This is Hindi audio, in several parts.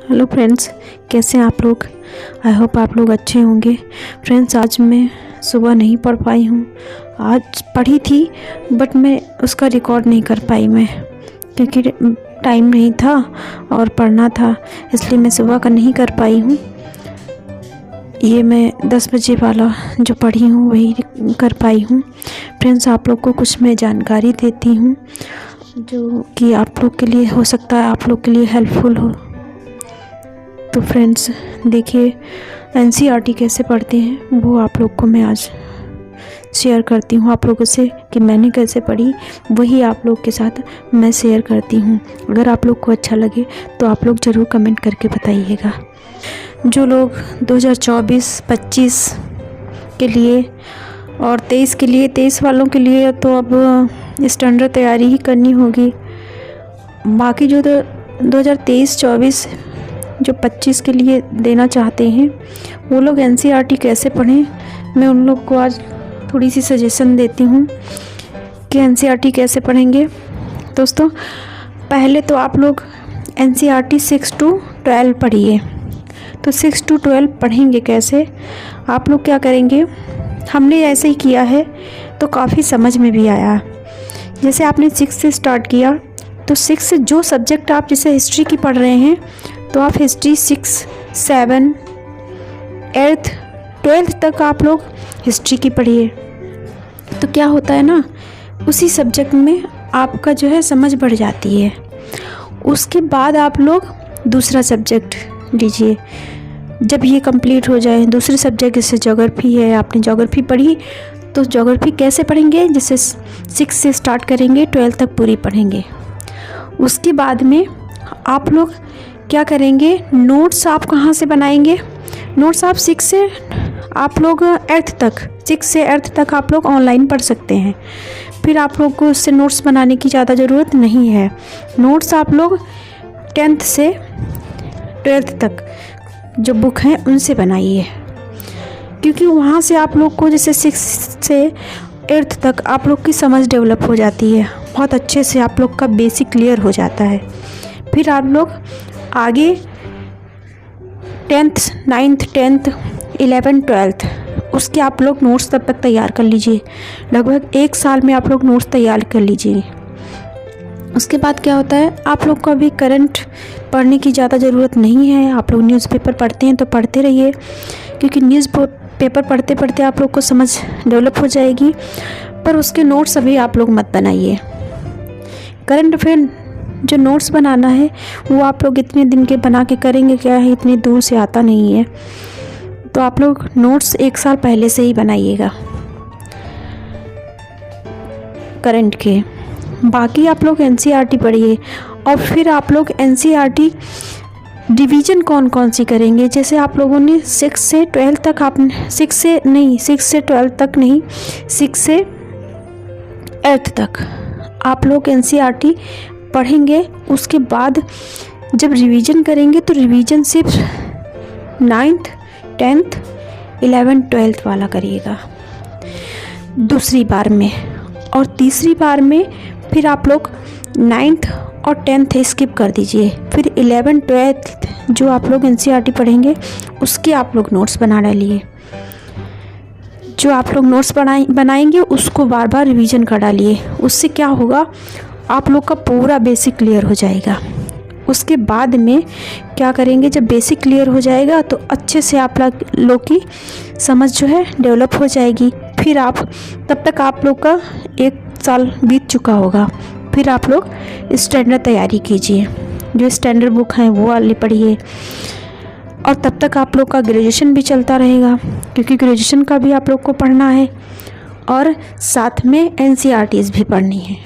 हेलो फ्रेंड्स, कैसे हैं आप लोग। आई होप आप लोग अच्छे होंगे। फ्रेंड्स, आज मैं सुबह नहीं पढ़ पाई हूँ। आज पढ़ी थी बट मैं उसका रिकॉर्ड नहीं कर पाई मैं, क्योंकि टाइम नहीं था और पढ़ना था, इसलिए मैं सुबह का नहीं कर पाई हूँ। ये मैं 10 बजे वाला जो पढ़ी हूँ वही कर पाई हूँ। फ्रेंड्स, आप लोग को कुछ मैं जानकारी देती हूँ जो कि आप लोग के लिए हो सकता है, आप लोग के लिए हेल्पफुल हो। तो फ्रेंड्स देखिए, एनसीईआरटी कैसे पढ़ते हैं वो आप लोग को मैं आज शेयर करती हूँ आप लोगों से, कि मैंने कैसे पढ़ी वही आप लोग के साथ मैं शेयर करती हूँ। अगर आप लोग को अच्छा लगे तो आप लोग ज़रूर कमेंट करके बताइएगा। जो लोग 2024-25 के लिए और 23 के लिए, 23 वालों के लिए तो अब स्टैंडर्ड तैयारी ही करनी होगी। बाकी जो 2023-24 जो 25 के लिए देना चाहते हैं वो लोग एनसीईआरटी कैसे पढ़ें, मैं उन लोग को आज थोड़ी सी सजेशन देती हूँ कि एनसीईआरटी कैसे पढ़ेंगे। दोस्तों, पहले तो आप लोग एनसीईआरटी 6 to 12 पढ़िए। तो 6 to 12 पढ़ेंगे कैसे, आप लोग क्या करेंगे, हमने ऐसे ही किया है तो काफ़ी समझ में भी आया। जैसे आपने 6 से स्टार्ट किया तो 6 से जो सब्जेक्ट आप जैसे हिस्ट्री की पढ़ रहे हैं तो आप हिस्ट्री 6, 7, 8, 12 तक आप लोग हिस्ट्री की पढ़िए। तो क्या होता है ना, उसी सब्जेक्ट में आपका जो है समझ बढ़ जाती है। उसके बाद आप लोग दूसरा सब्जेक्ट लीजिए। जब ये कंप्लीट हो जाए दूसरे सब्जेक्ट, जैसे ज्योग्राफी है, आपने ज्योग्राफी पढ़ी तो ज्योग्राफी कैसे पढ़ेंगे, जैसे 6 से स्टार्ट करेंगे 12 तक पूरी पढ़ेंगे। उसके बाद में आप लोग क्या करेंगे, नोट्स आप कहाँ से बनाएंगे। नोट्स आप 6 से आप लोग 8th तक, 6 से 8th तक आप लोग ऑनलाइन पढ़ सकते हैं। फिर आप लोग को उससे नोट्स बनाने की ज़्यादा ज़रूरत नहीं है। नोट्स आप लोग 10th से 12th तक जो बुक हैं उनसे बनाइए, क्योंकि वहाँ से आप लोग को जैसे 6 से 8th तक आप लोग की समझ डेवलप हो जाती है, बहुत अच्छे से आप लोग का बेसिक क्लियर हो जाता है। फिर आप लोग आगे 10th, 9th, 10th, 11th, 12th उसके आप लोग नोट्स तब तक तैयार कर लीजिए। लगभग 1 साल में आप लोग नोट्स तैयार कर लीजिए। उसके बाद क्या होता है, आप लोग को अभी करंट पढ़ने की ज़्यादा ज़रूरत नहीं है। आप लोग न्यूज़पेपर पढ़ते हैं तो पढ़ते रहिए, क्योंकि न्यूज़पेपर पढ़ते पढ़ते आप लोग को समझ डेवलप हो जाएगी। पर उसके नोट्स अभी आप लोग मत बनाइए। करंट अफेयर जो नोट्स बनाना है वो आप लोग इतने दिन के बना के करेंगे क्या है, इतनी दूर से आता नहीं है। तो आप लोग नोट्स 1 साल पहले से ही बनाइएगा करंट के। बाकी आप लोग एनसीईआरटी पढ़िए और फिर आप लोग एनसीईआरटी डिवीज़न कौन कौन सी करेंगे। जैसे आप लोगों ने 6 से 12 तक, आपने 6 से 12 तक नहीं, 6 से 8th तक आप लोग एनसीईआरटी पढ़ेंगे। उसके बाद जब रिवीजन करेंगे तो रिवीजन सिर्फ 9th, 10th, 11th, 12th वाला करिएगा दूसरी बार में। और तीसरी बार में फिर आप लोग 9th और 10th स्किप कर दीजिए। फिर 11th, 12th जो आप लोग एनसीईआरटी पढ़ेंगे उसके आप लोग नोट्स बना डालिए। जो आप लोग नोट्स बनाएंगे उसको बार बार रिवीजन कर डालिए। उससे क्या होगा, आप लोग का पूरा बेसिक क्लियर हो जाएगा। उसके बाद में क्या करेंगे, जब बेसिक क्लियर हो जाएगा तो अच्छे से आप लोग की समझ जो है डेवलप हो जाएगी। फिर आप तब तक आप लोग का 1 साल बीत चुका होगा। फिर आप लोग स्टैंडर्ड तैयारी कीजिए, जो स्टैंडर्ड बुक हैं वो वाली पढ़िए। और तब तक आप लोग का ग्रेजुएशन भी चलता रहेगा, क्योंकि ग्रेजुएशन का भी आप लोग को पढ़ना है और साथ में एनसीईआरटीज़ भी पढ़नी है।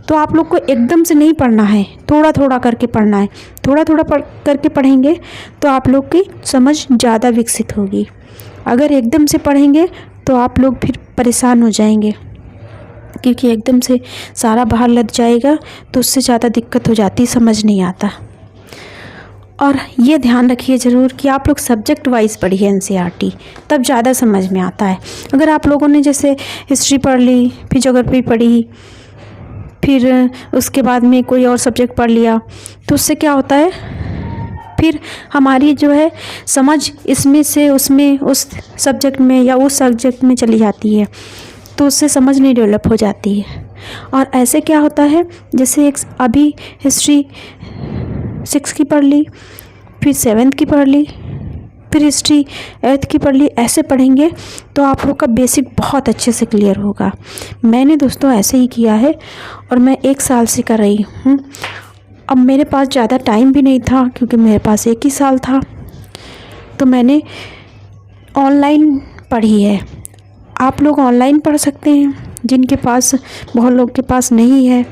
तो आप लोग को एकदम से नहीं पढ़ना है, थोड़ा थोड़ा करके पढ़ना है। थोड़ा थोड़ा करके पढ़ेंगे तो आप लोग की समझ ज़्यादा विकसित होगी। अगर एकदम से पढ़ेंगे तो आप लोग फिर परेशान हो जाएंगे, क्योंकि एकदम से सारा बाहर लग जाएगा तो उससे ज़्यादा दिक्कत हो जाती, समझ नहीं आता। और ये ध्यान रखिए ज़रूर कि आप लोग सब्जेक्ट वाइज पढ़िए एनसीईआरटी, तब ज़्यादा समझ में आता है। अगर आप लोगों ने जैसे हिस्ट्री पढ़ ली, फिर ज्योग्राफी पढ़ी, फिर उसके बाद में कोई और सब्जेक्ट पढ़ लिया, तो उससे क्या होता है, फिर हमारी जो है समझ इसमें से उसमें उस सब्जेक्ट में या उस सब्जेक्ट में चली जाती है, तो उससे समझ नहीं डेवलप हो जाती है। और ऐसे क्या होता है, जैसे एक अभी हिस्ट्री 6 की पढ़ ली, फिर 7th की पढ़ ली, फिर हिस्ट्री 8th की पढ़ ली, ऐसे पढ़ेंगे तो आप लोग का बेसिक बहुत अच्छे से क्लियर होगा। मैंने दोस्तों ऐसे ही किया है और मैं 1 साल से कर रही हूँ। अब मेरे पास ज़्यादा टाइम भी नहीं था क्योंकि मेरे पास 1 ही साल था, तो मैंने ऑनलाइन पढ़ी है। आप लोग ऑनलाइन पढ़ सकते हैं, जिनके पास, बहुत लोग के पास नहीं है,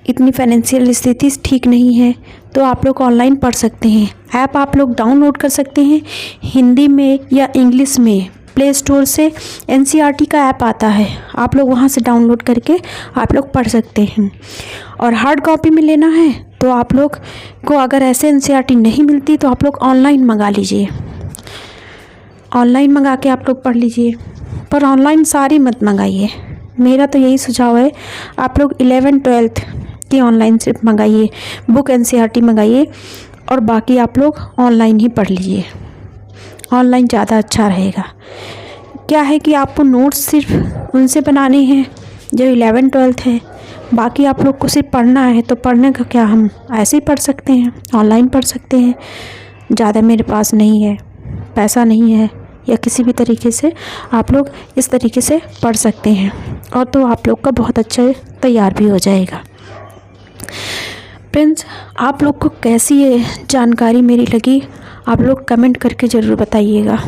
इतनी फाइनेंशियल स्थिति ठीक नहीं है, तो आप लोग ऑनलाइन पढ़ सकते हैं। ऐप आप लोग डाउनलोड कर सकते हैं हिंदी में या इंग्लिश में। प्ले स्टोर से NCERT का ऐप आता है, आप लोग वहां से डाउनलोड करके आप लोग पढ़ सकते हैं। और हार्ड कॉपी में लेना है तो आप लोग को अगर ऐसे NCERT नहीं मिलती तो आप लोग ऑनलाइन मंगा लीजिए, ऑनलाइन मंगा के आप लोग पढ़ लीजिए। पर ऑनलाइन सारी मत मंगाइए, मेरा तो यही सुझाव है। आप लोग 11th-12th की ऑनलाइन सिर्फ मंगाइए, बुक NCERT मंगाइए और बाकी आप लोग ऑनलाइन ही पढ़ लीजिए। ऑनलाइन ज़्यादा अच्छा रहेगा। क्या है कि आपको नोट्स सिर्फ उनसे बनाने हैं जो 11th-12th है, बाकी आप लोग को सिर्फ पढ़ना है। तो पढ़ने का क्या, हम ऐसे ही पढ़ सकते हैं, ऑनलाइन पढ़ सकते हैं। ज़्यादा मेरे पास नहीं है, पैसा नहीं है, या किसी भी तरीके से आप लोग इस तरीके से पढ़ सकते हैं, और तो आप लोग का बहुत अच्छा तैयार भी हो जाएगा। फ्रेंड्स, आप लोग को कैसी ये जानकारी मेरी लगी, आप लोग कमेंट करके ज़रूर बताइएगा।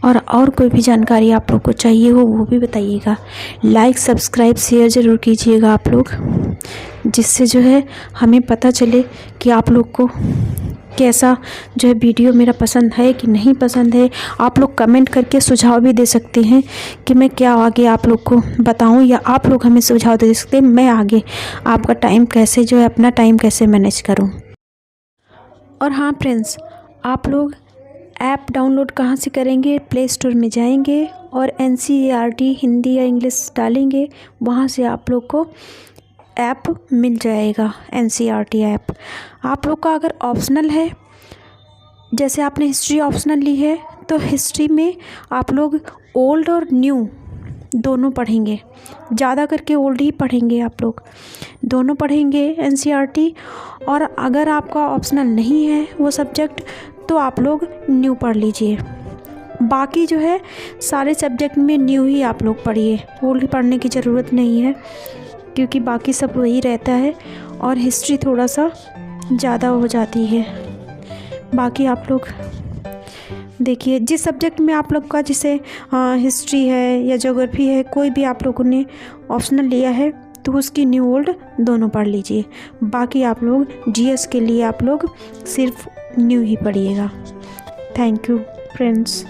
और कोई भी जानकारी आप लोग को चाहिए हो वो भी बताइएगा। लाइक, सब्सक्राइब, शेयर ज़रूर कीजिएगा आप लोग, जिससे जो है हमें पता चले कि आप लोग को कैसा जो है वीडियो मेरा पसंद है कि नहीं पसंद है। आप लोग कमेंट करके सुझाव भी दे सकते हैं कि मैं क्या आगे आप लोग को बताऊं, या आप लोग हमें सुझाव दे सकते हैं मैं आगे आपका टाइम कैसे जो है, अपना टाइम कैसे मैनेज करूं। और हाँ फ्रेंड्स, आप लोग ऐप डाउनलोड कहाँ से करेंगे, प्ले स्टोर में जाएंगे और NCERT हिंदी या इंग्लिश डालेंगे, वहाँ से आप लोग को ऐप मिल जाएगा, NCERT ऐप। आप लोग का अगर ऑप्शनल है, जैसे आपने हिस्ट्री ऑप्शनल ली है, तो हिस्ट्री में आप लोग ओल्ड और न्यू दोनों पढ़ेंगे, ज़्यादा करके ओल्ड ही पढ़ेंगे, आप लोग दोनों पढ़ेंगे NCERT। और अगर आपका ऑप्शनल नहीं है वो सब्जेक्ट, तो आप लोग न्यू पढ़ लीजिए। बाकी जो है सारे सब्जेक्ट में न्यू ही आप लोग पढ़िए, ओल्ड पढ़ने की ज़रूरत नहीं है, क्योंकि बाकी सब वही रहता है और हिस्ट्री थोड़ा सा ज़्यादा हो जाती है। बाकी आप लोग देखिए, जिस सब्जेक्ट में आप लोग का, जैसे हिस्ट्री है या ज्योग्राफी है, कोई भी आप लोगों ने ऑप्शनल लिया है, तो उसकी न्यू ओल्ड दोनों पढ़ लीजिए। बाकी आप लोग GS के लिए आप लोग सिर्फ न्यू ही पढ़िएगा। Thank you friends.